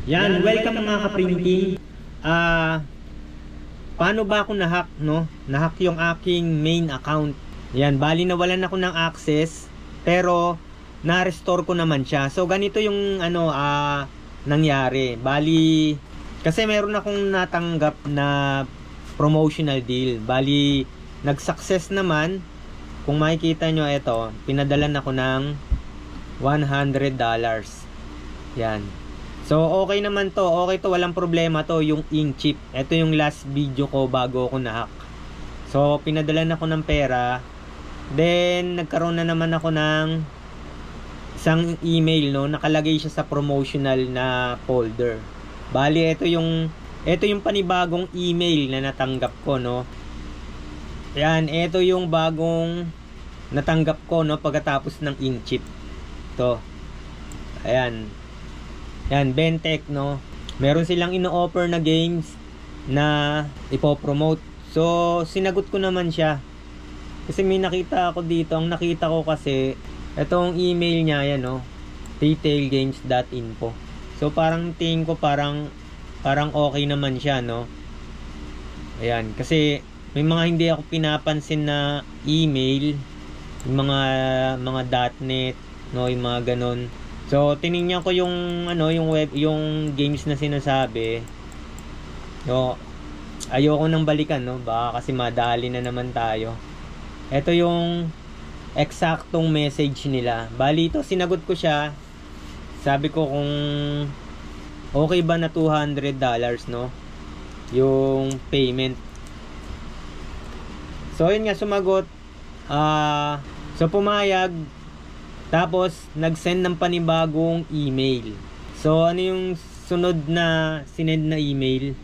Yan, welcome mga ka-printing. Paano ba ako na-hack, no? Na-hack yung aking main account. Yan, bali nawalan ako ng access, pero na-restore ko naman siya. So ganito yung nangyari. Bali kasi meron akong natanggap na promotional deal. Bali nag-success naman. Kung makikita nyo, ito, pinadalan ako ng $100. Yan. So okay naman to, okay to, walang problema to, yung ink chip. Ito yung last video ko bago ako na-hack. So pinadalan ako ng pera. Then nagkaroon na naman ako ng isang email, no, nakalagay siya sa promotional na folder. Bali ito yung panibagong email na natanggap ko, no. Yan, ito yung bagong natanggap ko, no, pagkatapos ng ink chip. To. Ayan. Yan, Bentek, no. Meron silang ino-offer na games na ipopromote. So, sinagot ko naman siya. Kasi may nakita ako dito. Ang nakita ko kasi, itong email niya, yan, no. retailgames.info. So, parang tingin ko parang okay naman siya, no. Ayan, kasi may mga hindi ako pinapansin na email. Yung mga .net, no, yung mga ganon. So tiningnan ko yung yung games na sinasabi. So ayoko nang balikan, no, baka kasi madali na naman tayo. Ito yung eksaktong message nila. Bali ito, sinagot ko siya. Sabi ko kung okay ba na $200, no, yung payment. So yun nga, sumagot. So pumayag. Tapos nag-send ng panibagong email. So ano yung sunod na sinend na email?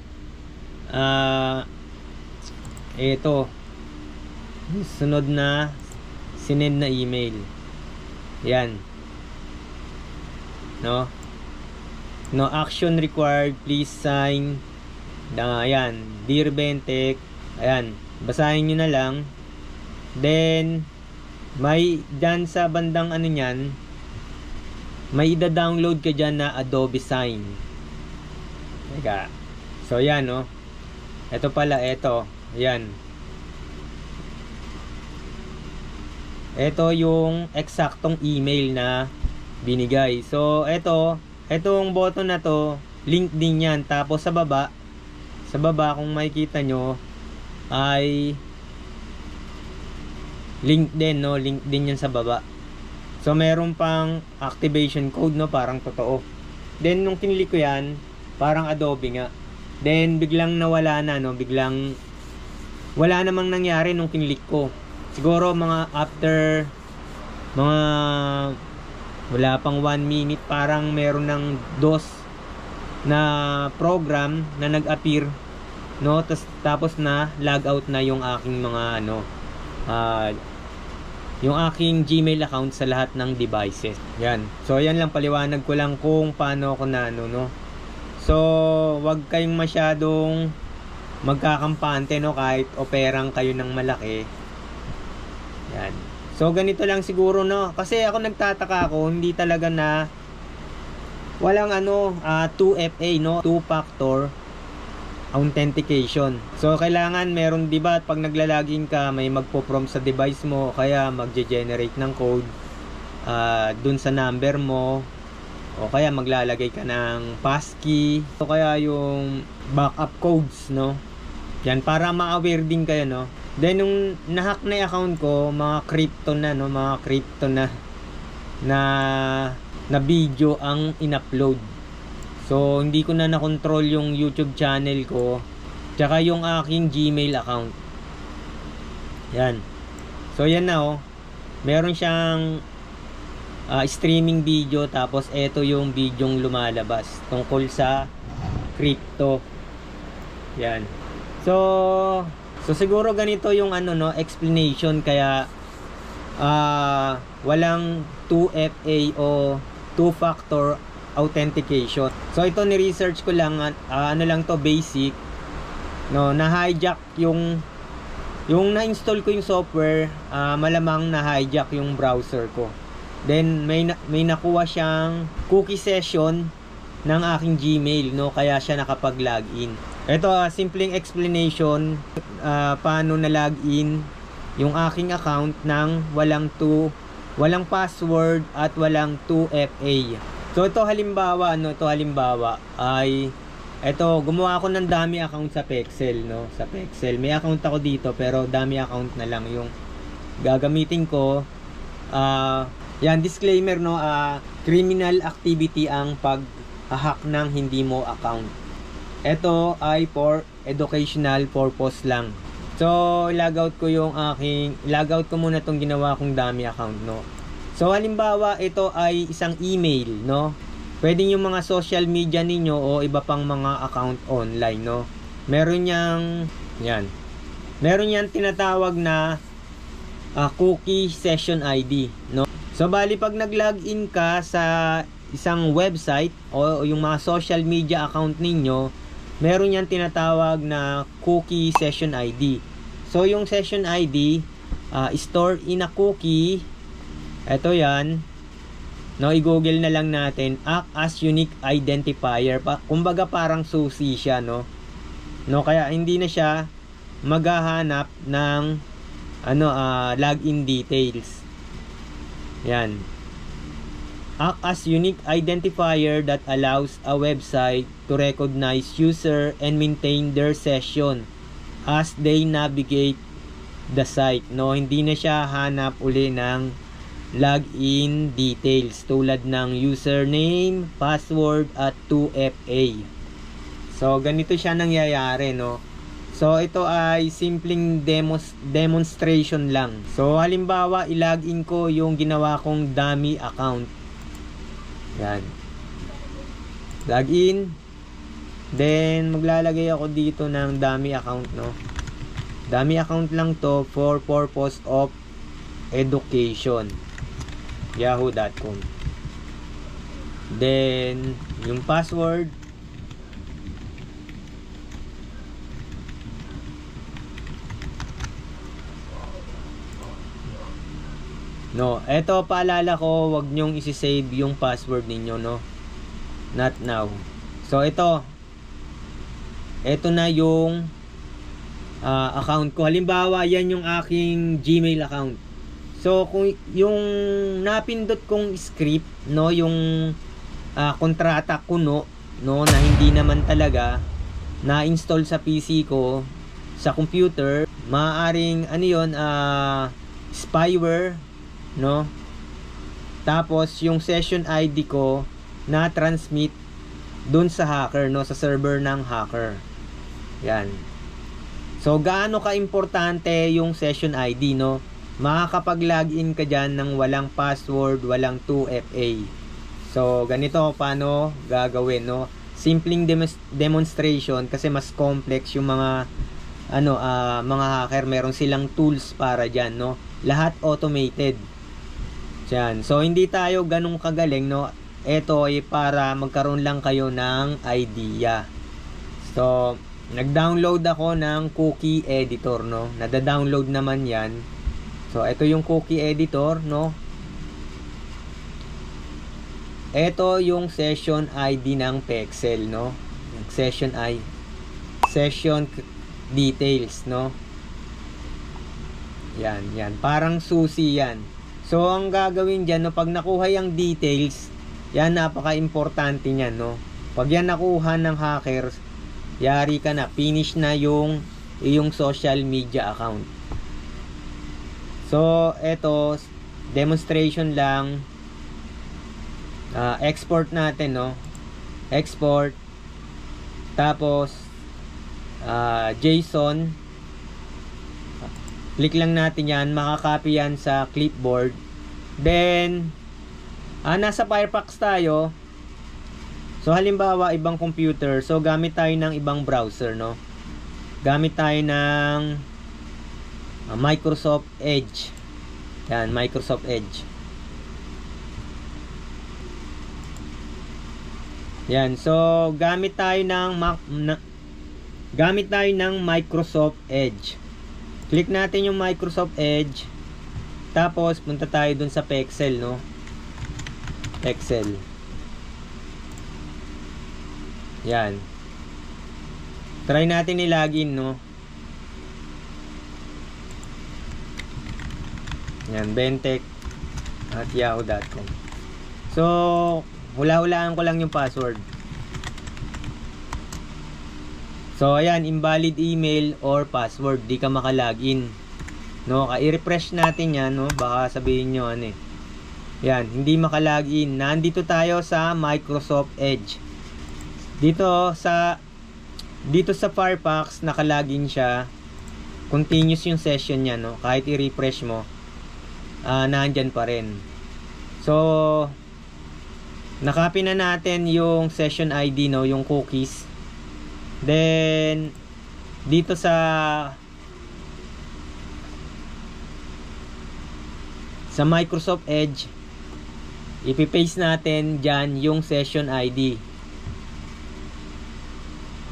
Ito. Sunod na sinend na email. Yan. No? No action required, please sign. Ayan, Dear Bentek. Ayan, basahin nyo na lang. Then may dyan sa bandang niyan, may ida-download ka dyan na Adobe Sign. Teka. So yan, no. Ito pala, ito. Yan. Ito yung eksaktong email na binigay. So itong button na to, link din yan. Tapos sa baba kung makikita nyo ay link din, no, link din yan sa baba. So meron pang activation code, no, parang totoo. Then nung kinlik ko yan, parang Adobe nga. Then biglang nawala na, no, biglang wala namang nangyari nung kinlik ko. Siguro mga after wala pang 1 minute, parang meron ng DOS na program na nag-appear, no, tapos na log out na yung aking mga yung aking Gmail account sa lahat ng devices. Yan. So yan lang, paliwanag ko lang kung paano ako na no. So wag kayong masyadong magkakampante, no, kahit operang kayo ng malaki. Yan. So ganito lang siguro, no, kasi ako nagtataka ako, hindi talaga na walang 2FA, no, two-factor authentication. So kailangan meron, di ba, pag naglalagin ka, may magpo-prompt sa device mo, kaya magge-generate ng code dun sa number mo, o kaya maglalagay ka ng passkey, o kaya yung backup codes, no. Yan, para ma-aware din kayo, no. Then nung na-hack na account ko, mga crypto na video ang in-upload. So hindi ko na na-control yung YouTube channel ko, tsaka yung aking Gmail account. Yan. So yan na, oh. Meron siyang streaming video, tapos eto yung bidyong lumalabas tungkol sa crypto. Yan. So siguro ganito yung explanation, kaya walang 2FA o two-factor authentication. So ito, ni-research ko lang, lang to, basic, no, na-hijack yung na-install ko yung software, malamang na-hijack yung browser ko. Then may nakuha siyang cookie session ng aking Gmail, no? Kaya siya nakapag-login. Ito, simpleng explanation paano na-login yung aking account ng walang password at walang 2FA. So ito halimbawa, ay gumawa ako ng dummy account sa Pexel, no? Sa Pexel. May account ako dito pero dummy account na lang yung gagamitin ko. Yan, disclaimer, no? Criminal activity ang pag-hack ng hindi mo account. Ito ay for educational purpose lang. So, logout ko muna itong ginawa kong dummy account, no? So, halimbawa, ito ay isang email, no? Pwedeng yung mga social media ninyo o iba pang mga account online, no? Meron niyang tinatawag na cookie session ID, no? So, bali pag nag-login ka sa isang website o yung mga social media account ninyo, meron niyang tinatawag na cookie session ID. So, yung session ID, store in a cookie, ito yan, no, i-google na lang natin, act as unique identifier. Kumbaga parang susi siya, no? Kaya hindi na siya maghahanap ng login details. Yan. Act as unique identifier that allows a website to recognize user and maintain their session as they navigate the site, no? Hindi na siya hanap uli ng login details tulad ng username, password at 2FA. So ganito siya nangyayari, no? So ito ay simpleng demonstration lang. So halimbawa i-login ko yung ginawa kong dummy account. Yan. Login. Then maglalagay ako dito ng dummy account, no? Dummy account lang to for purpose of education. Yahoo.com. Then yung password, no, eto paalala ko, wag nyong isi-save yung password ninyo, no? Not now. So ito na yung account ko. Halimbawa, yan yung aking Gmail account. So kung yung napindot kong script, no, yung kontrata kuno, no, na hindi naman talaga na-install sa PC ko, sa computer, maaaring spyware, no? Tapos yung session ID ko na transmit dun sa hacker, no, sa server ng hacker. Yan. So gaano ka-importante yung session ID, no? Makakapag-login ka dyan ng walang password, walang 2FA. So ganito paano gagawin, no? Simpleng demonstration kasi mas complex yung mga mga hacker. Meron silang tools para dyan, no? Lahat automated. Diyan. So hindi tayo ganun kagaling, no? Ito ay para magkaroon lang kayo ng idea. So nag-download ako ng cookie editor, no? Nada-download naman yan. So ito yung cookie editor, no? Ito yung session ID ng Pexel, no? Session details, no? Yan. Parang susi yan. So ang gagawin dyan, no, pag nakuha yung details, yan, napaka-importante niyan, no? Pag yan nakuha ng hackers, yari ka na, finish na yung social media account. So eto, demonstration lang. Export natin, no? Export. Tapos JSON. Click lang natin yan, makakopy yan sa clipboard. Then nasa Firefox tayo. So halimbawa ibang computer, so gamit tayo ng ibang browser, no? Gamit tayo ng Microsoft Edge. Yan, Microsoft Edge. Yan, so gamit tayo ng Microsoft Edge. Click natin yung Microsoft Edge. Tapos punta tayo dun sa Pexel, no? Pexel. Yan. Try natin i-login, no? Yan, bentek@yahoo.com. So, hula-hulaan ko lang yung password. So, ayan, invalid email or password. Di ka makalagin. No, i-refresh natin yan, no? Baka sabihin nyo, ano eh. Yan, hindi makalagin. Nandito tayo sa Microsoft Edge. Dito sa Firefox, nakalagin siya. Continuous yung session niya, no? Kahit i-refresh mo, nandyan pa rin. So, nakopy na natin yung session ID, no? Yung cookies. Then, dito sa Microsoft Edge, ipipaste natin dyan yung session ID.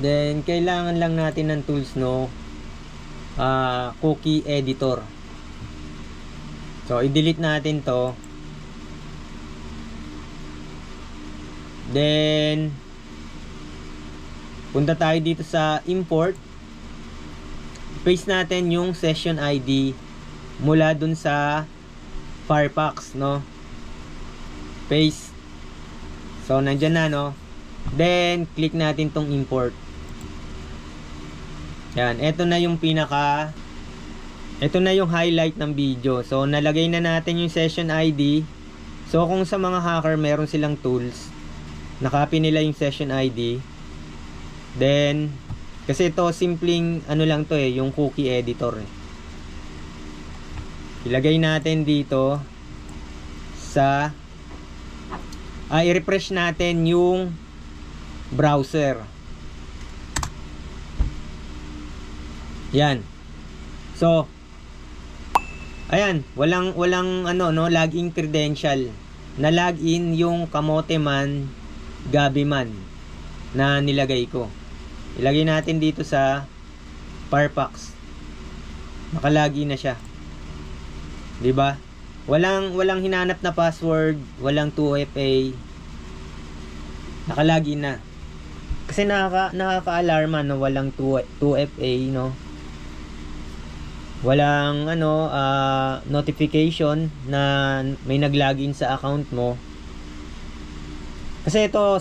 Then, kailangan lang natin ng tools, no? Cookie editor. So, i-delete natin to. Then, punta tayo dito sa import. Paste natin yung session ID mula dun sa Firefox, no? Paste. So, nandyan na, no? Then, click natin tong import. Yan, ito na yung ito na yung highlight ng video. So, nalagay na natin yung session ID. So, kung sa mga hacker, meron silang tools, nakopy nila yung session ID. Then, kasi ito, simpleng, ano lang to eh, yung cookie editor eh. Ilagay natin dito sa i-refresh natin yung browser. Yan. So, ayan, walang ano no, login credential. Na login yung Kamoteman Gabiman na nilagay ko. Ilagay natin dito sa Firefox. Nakalagin na siya. 'Di ba? Walang hinanap na password, walang 2FA. Nakalagin na. Kasi nakaka-alarma no, walang 2FA, no. Walang notification na may nag-login sa account mo. Kasi ito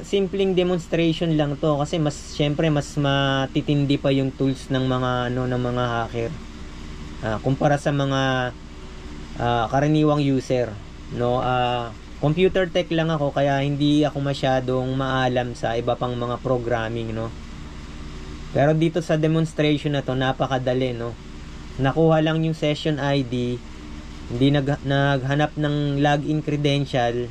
simpleng demonstration lang to, kasi syempre mas matitindi pa yung tools ng mga ng mga hacker. Kumpara sa mga karaniwang user, no. Computer tech lang ako, kaya hindi ako masyadong maalam sa iba pang mga programming, no. Pero dito sa demonstration na to, napakadali, no. Nakuha lang yung session ID, hindi naghanap ng login credential,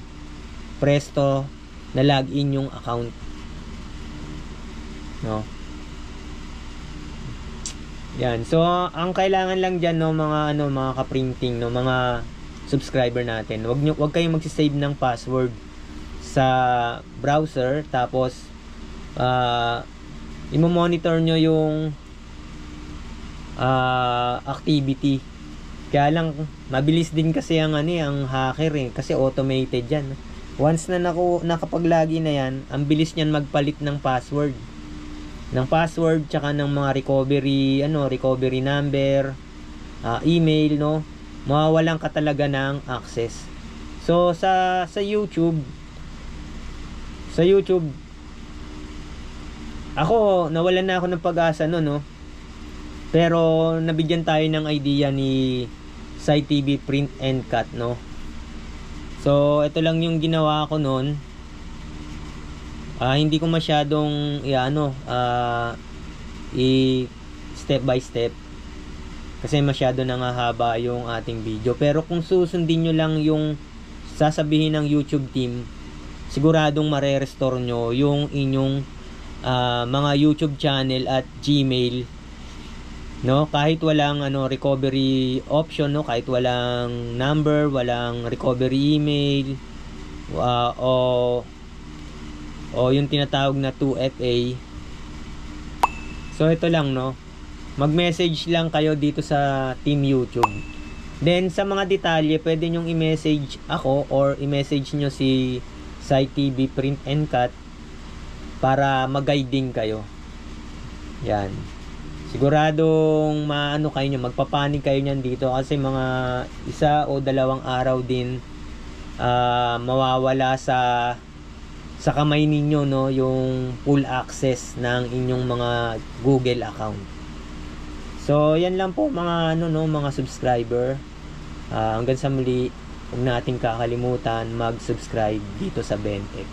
presto na login yung account, no. Yan. So, ang kailangan lang diyan, no, mga mga ka-printing, no, mga subscriber natin. Wag kayong magse-save ng password sa browser, tapos i-monitor nyo yung activity. Kaya lang mabilis din kasi ang ang hacker eh, kasi automated yan. Once na nakapag-login na yan, ang bilis niyan magpalit ng password. Tsaka ng mga recovery number, email, no. Mawawalan ka talaga ng access. So sa YouTube, ako nawalan na ako ng pag-asa no. Pero nabigyan tayo ng idea ni SciTV Print and Cut, no. So ito lang yung ginawa ko noon. Hindi ko masyadong step by step, kasi masyado nangahaba yung ating video. Pero kung susundin nyo lang yung sasabihin ng YouTube team, siguradong mare-restore nyo yung inyong mga YouTube channel at Gmail, no. Kahit walang recovery option, no, kahit walang number, walang recovery email, o yung tinatawag na 2FA. So ito lang, no. Mag-message lang kayo dito sa Team YouTube. Then sa mga detalye, pwede nyong i-message ako or i-message nyo si SciTV Print and Cut para mag-guiding kayo. Yan. Siguradong maano kayo nyo, magpapanig kayo nyan dito kasi mga 1 o 2 araw din mawawala sa kamay ninyo, no, yung full access ng inyong mga Google account. So yan lang po mga mga subscriber. Hanggang sa muli, huwag nating kakalimutan mag-subscribe dito sa Bentech.